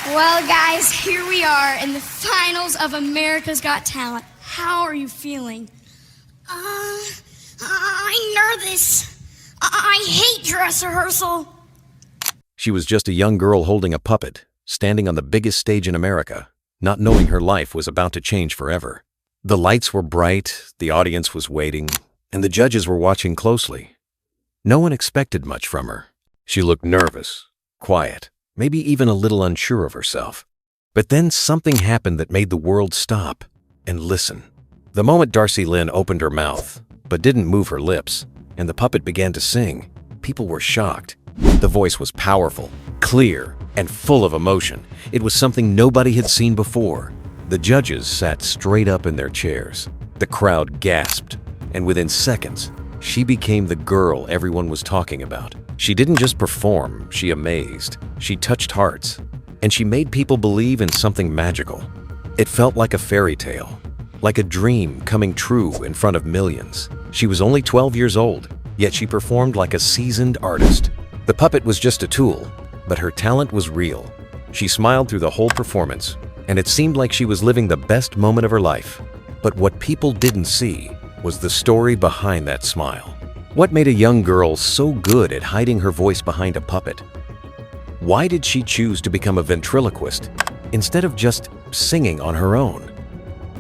Well, guys, here we are in the finals of America's Got Talent. How are you feeling? I'm nervous. I hate dress rehearsal. She was just a young girl holding a puppet, standing on the biggest stage in America, not knowing her life was about to change forever. The lights were bright, the audience was waiting, and the judges were watching closely. No one expected much from her. She looked nervous, quiet, maybe even a little unsure of herself. But then something happened that made the world stop and listen. The moment Darci Lynne opened her mouth, but didn't move her lips, and the puppet began to sing, people were shocked. The voice was powerful, clear, and full of emotion. It was something nobody had seen before. The judges sat straight up in their chairs. The crowd gasped, and within seconds, she became the girl everyone was talking about. She didn't just perform, she amazed. She touched hearts, and she made people believe in something magical. It felt like a fairy tale, like a dream coming true in front of millions. She was only 12 years old, yet she performed like a seasoned artist. The puppet was just a tool, but her talent was real. She smiled through the whole performance, and it seemed like she was living the best moment of her life. But what people didn't see was the story behind that smile. What made a young girl so good at hiding her voice behind a puppet? Why did she choose to become a ventriloquist instead of just singing on her own?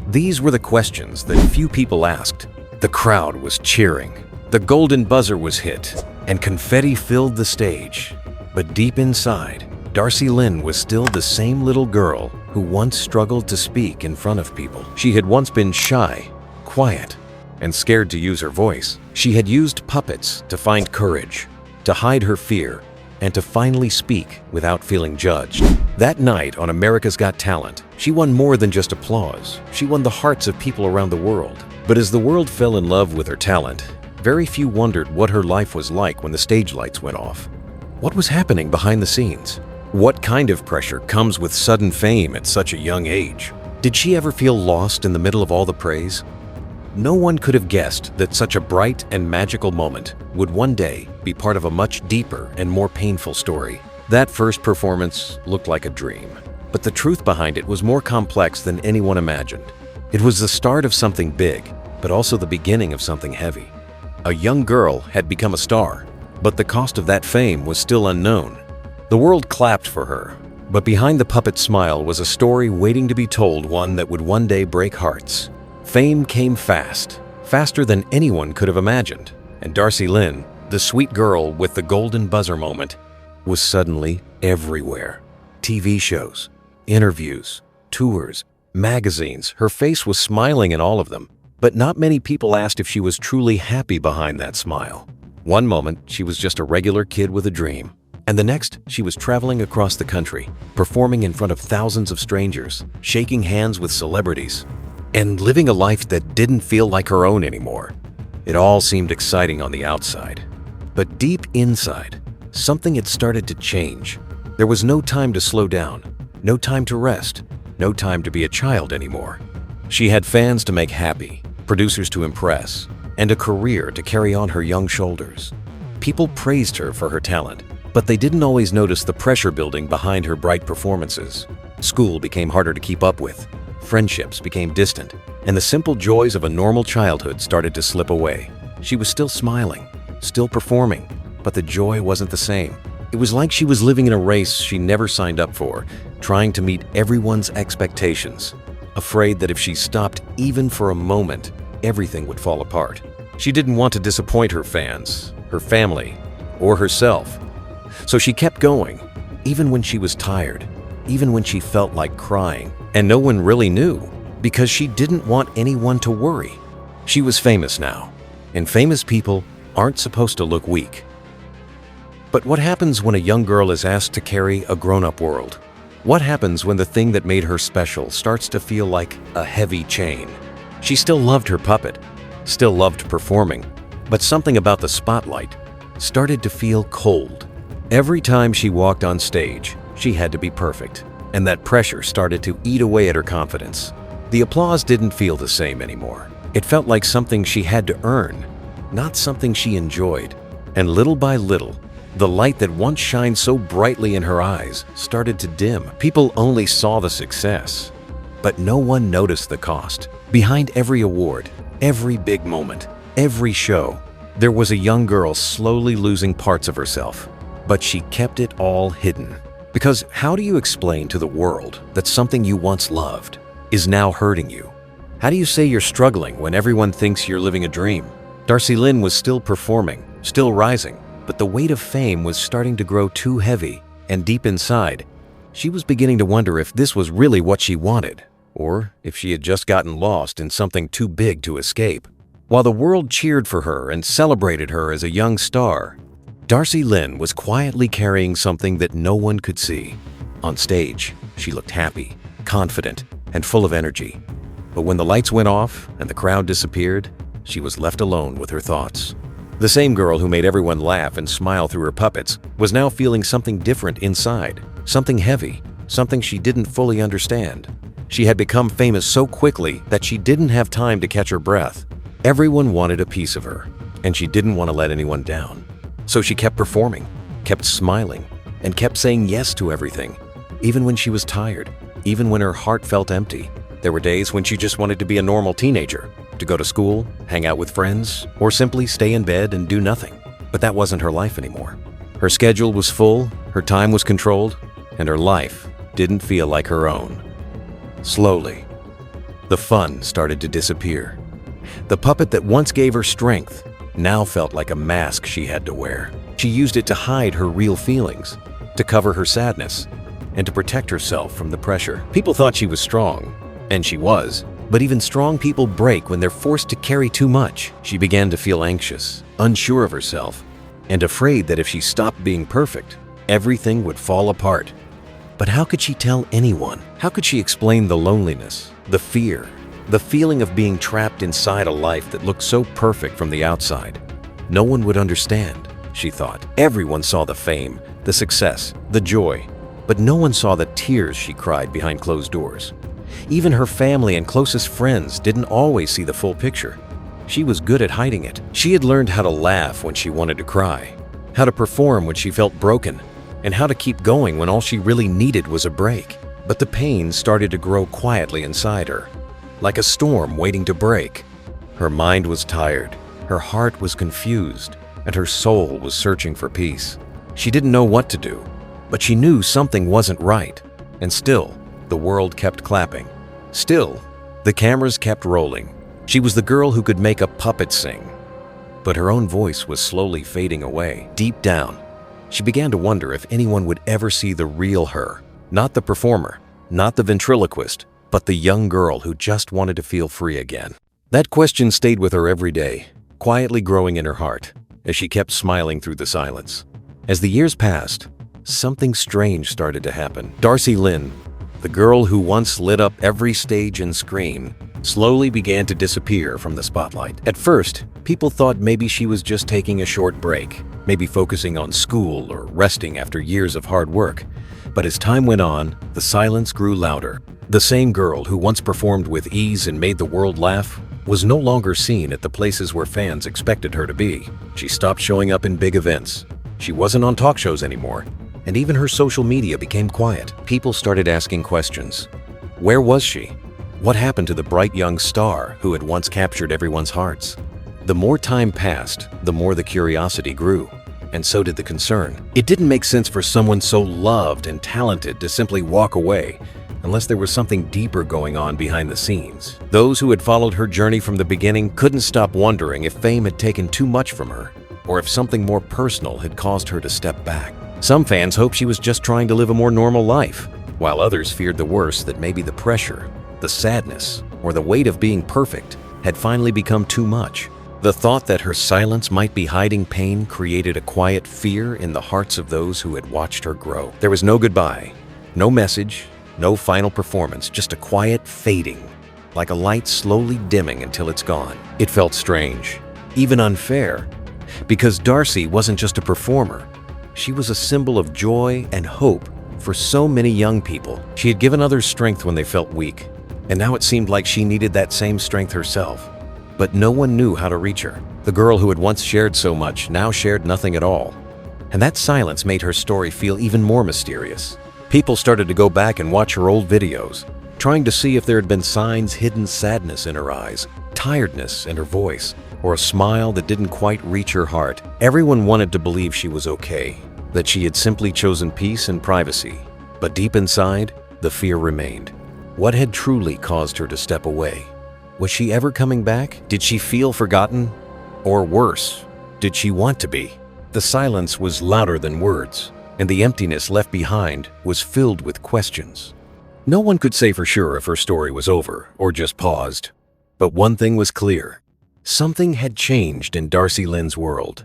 These were the questions that few people asked. The crowd was cheering. The golden buzzer was hit, and confetti filled the stage. But deep inside, Darci Lynne was still the same little girl who once struggled to speak in front of people. She had once been shy, quiet, and scared to use her voice. She had used puppets to find courage, to hide her fear, and to finally speak without feeling judged. That night on America's Got Talent, she won more than just applause. She won the hearts of people around the world. But as the world fell in love with her talent, very few wondered what her life was like when the stage lights went off. What was happening behind the scenes? What kind of pressure comes with sudden fame at such a young age? Did she ever feel lost in the middle of all the praise? No one could have guessed that such a bright and magical moment would one day be part of a much deeper and more painful story. That first performance looked like a dream, but the truth behind it was more complex than anyone imagined. It was the start of something big, but also the beginning of something heavy. A young girl had become a star, but the cost of that fame was still unknown. The world clapped for her, but behind the puppet smile was a story waiting to be told, one that would one day break hearts. Fame came fast, faster than anyone could have imagined, and Darci Lynne, the sweet girl with the golden buzzer moment, was suddenly everywhere. TV shows, interviews, tours, magazines. Her face was smiling in all of them, but not many people asked if she was truly happy behind that smile. One moment, she was just a regular kid with a dream, and the next, she was traveling across the country, performing in front of thousands of strangers, shaking hands with celebrities, and living a life that didn't feel like her own anymore. It all seemed exciting on the outside, but deep inside, something had started to change. There was no time to slow down, no time to rest, no time to be a child anymore. She had fans to make happy, producers to impress, and a career to carry on her young shoulders. People praised her for her talent, but they didn't always notice the pressure building behind her bright performances. School became harder to keep up with. Friendships became distant, and the simple joys of a normal childhood started to slip away. She was still smiling, still performing, but the joy wasn't the same. It was like she was living in a race she never signed up for, trying to meet everyone's expectations, afraid that if she stopped even for a moment, everything would fall apart. She didn't want to disappoint her fans, her family, or herself. So she kept going, even when she was tired, even when she felt like crying. And no one really knew, because she didn't want anyone to worry. She was famous now, and famous people aren't supposed to look weak. But what happens when a young girl is asked to carry a grown-up world? What happens when the thing that made her special starts to feel like a heavy chain? She still loved her puppet, still loved performing, but something about the spotlight started to feel cold. Every time she walked on stage, she had to be perfect, and that pressure started to eat away at her confidence. The applause didn't feel the same anymore. It felt like something she had to earn, not something she enjoyed. And little by little, The light that once shined so brightly in her eyes started to dim. People only saw the success, but no one noticed the cost. Behind every award, every big moment, every show, there was a young girl slowly losing parts of herself, but she kept it all hidden. Because how do you explain to the world that something you once loved is now hurting you? How do you say you're struggling when everyone thinks you're living a dream? Darci Lynne was still performing, still rising, but the weight of fame was starting to grow too heavy, and deep inside, she was beginning to wonder if this was really what she wanted, or if she had just gotten lost in something too big to escape. While the world cheered for her and celebrated her as a young star, Darci Lynne was quietly carrying something that no one could see. On stage, she looked happy, confident, and full of energy. But when the lights went off and the crowd disappeared, she was left alone with her thoughts. The same girl who made everyone laugh and smile through her puppets was now feeling something different inside, something heavy, something she didn't fully understand. She had become famous so quickly that she didn't have time to catch her breath. Everyone wanted a piece of her, and she didn't want to let anyone down. So she kept performing, kept smiling, and kept saying yes to everything, even when she was tired, even when her heart felt empty. There were days when she just wanted to be a normal teenager, to go to school, hang out with friends, or simply stay in bed and do nothing. But that wasn't her life anymore. Her schedule was full, her time was controlled, and her life didn't feel like her own. Slowly, the fun started to disappear. The puppet that once gave her strength now felt like a mask she had to wear. She used it to hide her real feelings, to cover her sadness, and to protect herself from the pressure. People thought she was strong, and she was. But even strong people break when they're forced to carry too much. She began to feel anxious, unsure of herself, and afraid that if she stopped being perfect, everything would fall apart. But how could she tell anyone? How could she explain the loneliness, the fear, the feeling of being trapped inside a life that looked so perfect from the outside? No one would understand, she thought. Everyone saw the fame, the success, the joy, but no one saw the tears she cried behind closed doors. Even her family and closest friends didn't always see the full picture. She was good at hiding it. She had learned how to laugh when she wanted to cry, how to perform when she felt broken, and how to keep going when all she really needed was a break. But the pain started to grow quietly inside her, like a storm waiting to break. Her mind was tired, her heart was confused, and her soul was searching for peace. She didn't know what to do, but she knew something wasn't right, and still, the world kept clapping. Still, the cameras kept rolling. She was the girl who could make a puppet sing. But her own voice was slowly fading away. Deep down, she began to wonder if anyone would ever see the real her. Not the performer, not the ventriloquist, but the young girl who just wanted to feel free again. That question stayed with her every day, quietly growing in her heart, as she kept smiling through the silence. As the years passed, something strange started to happen. Darci Lynne, the girl who once lit up every stage and screen, slowly began to disappear from the spotlight. At first, people thought maybe she was just taking a short break, maybe focusing on school or resting after years of hard work. But as time went on, the silence grew louder. The same girl who once performed with ease and made the world laugh was no longer seen at the places where fans expected her to be. She stopped showing up in big events. She wasn't on talk shows anymore. And even her social media became quiet. People started asking questions. Where was she? What happened to the bright young star who had once captured everyone's hearts? The more time passed, the more the curiosity grew, and so did the concern. It didn't make sense for someone so loved and talented to simply walk away unless there was something deeper going on behind the scenes. Those who had followed her journey from the beginning couldn't stop wondering if fame had taken too much from her, or if something more personal had caused her to step back. Some fans hoped she was just trying to live a more normal life, while others feared the worst, that maybe the pressure, the sadness, or the weight of being perfect had finally become too much. The thought that her silence might be hiding pain created a quiet fear in the hearts of those who had watched her grow. There was no goodbye, no message, no final performance, just a quiet fading, like a light slowly dimming until it's gone. It felt strange, even unfair, because Darci wasn't just a performer. She was a symbol of joy and hope for so many young people. She had given others strength when they felt weak, and now it seemed like she needed that same strength herself. But no one knew how to reach her. The girl who had once shared so much now shared nothing at all. And that silence made her story feel even more mysterious. People started to go back and watch her old videos, trying to see if there had been signs, hidden sadness in her eyes, tiredness in her voice, or a smile that didn't quite reach her heart. Everyone wanted to believe she was okay, that she had simply chosen peace and privacy. But deep inside, the fear remained. What had truly caused her to step away? Was she ever coming back? Did she feel forgotten? Or worse, did she want to be? The silence was louder than words, and the emptiness left behind was filled with questions. No one could say for sure if her story was over or just paused. But one thing was clear. Something had changed in Darci Lynne's world.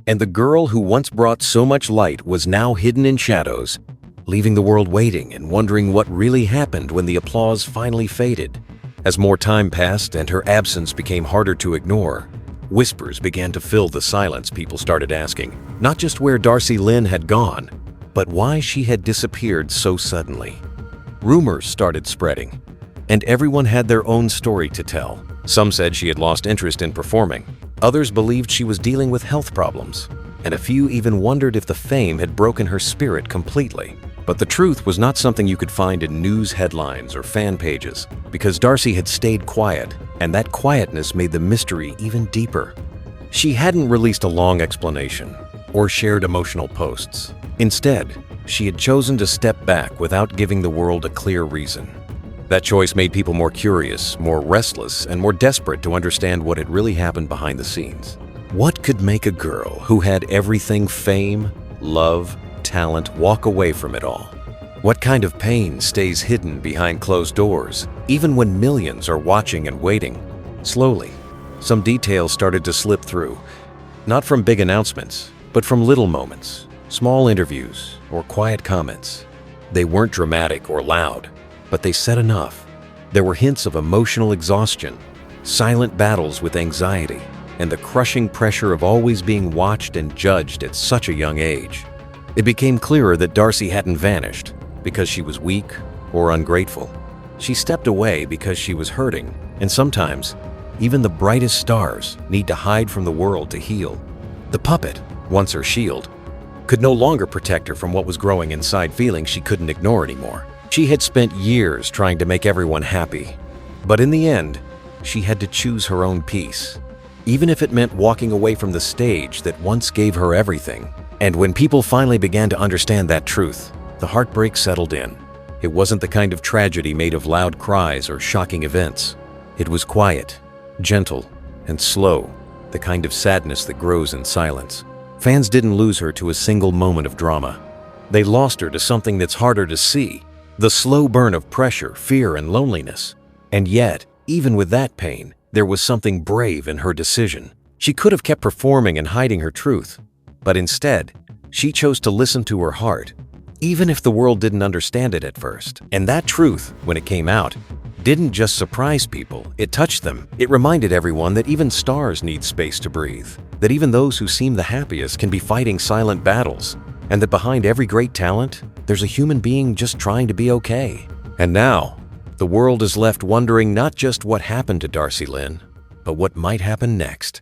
And the girl who once brought so much light was now hidden in shadows, leaving the world waiting and wondering what really happened when the applause finally faded. As more time passed and her absence became harder to ignore, whispers began to fill the silence. People started asking, not just where Darci Lynne had gone, but why she had disappeared so suddenly. Rumors started spreading, and everyone had their own story to tell. Some said she had lost interest in performing. Others believed she was dealing with health problems, and a few even wondered if the fame had broken her spirit completely. But the truth was not something you could find in news headlines or fan pages, because Darci had stayed quiet, and that quietness made the mystery even deeper. She hadn't released a long explanation or shared emotional posts. Instead, she had chosen to step back without giving the world a clear reason. That choice made people more curious, more restless, and more desperate to understand what had really happened behind the scenes. What could make a girl who had everything, fame, love, talent, walk away from it all? What kind of pain stays hidden behind closed doors, even when millions are watching and waiting? Slowly, some details started to slip through, not from big announcements, but from little moments, small interviews, or quiet comments. They weren't dramatic or loud, but they said enough. There were hints of emotional exhaustion, silent battles with anxiety, and the crushing pressure of always being watched and judged at such a young age. It became clearer that Darci hadn't vanished because she was weak or ungrateful. She stepped away because she was hurting, and sometimes, even the brightest stars need to hide from the world to heal. The puppet, once her shield, could no longer protect her from what was growing inside, feelings she couldn't ignore anymore. She had spent years trying to make everyone happy, but in the end, she had to choose her own peace, even if it meant walking away from the stage that once gave her everything. And when people finally began to understand that truth, the heartbreak settled in. It wasn't the kind of tragedy made of loud cries or shocking events. It was quiet, gentle, and slow, the kind of sadness that grows in silence. Fans didn't lose her to a single moment of drama. They lost her to something that's harder to see, the slow burn of pressure, fear, and loneliness. And yet, even with that pain, there was something brave in her decision. She could have kept performing and hiding her truth, but instead, she chose to listen to her heart, even if the world didn't understand it at first. And that truth, when it came out, didn't just surprise people, it touched them. It reminded everyone that even stars need space to breathe, that even those who seem the happiest can be fighting silent battles, and that behind every great talent, there's a human being just trying to be okay. And now, the world is left wondering not just what happened to Darci Lynne, but what might happen next.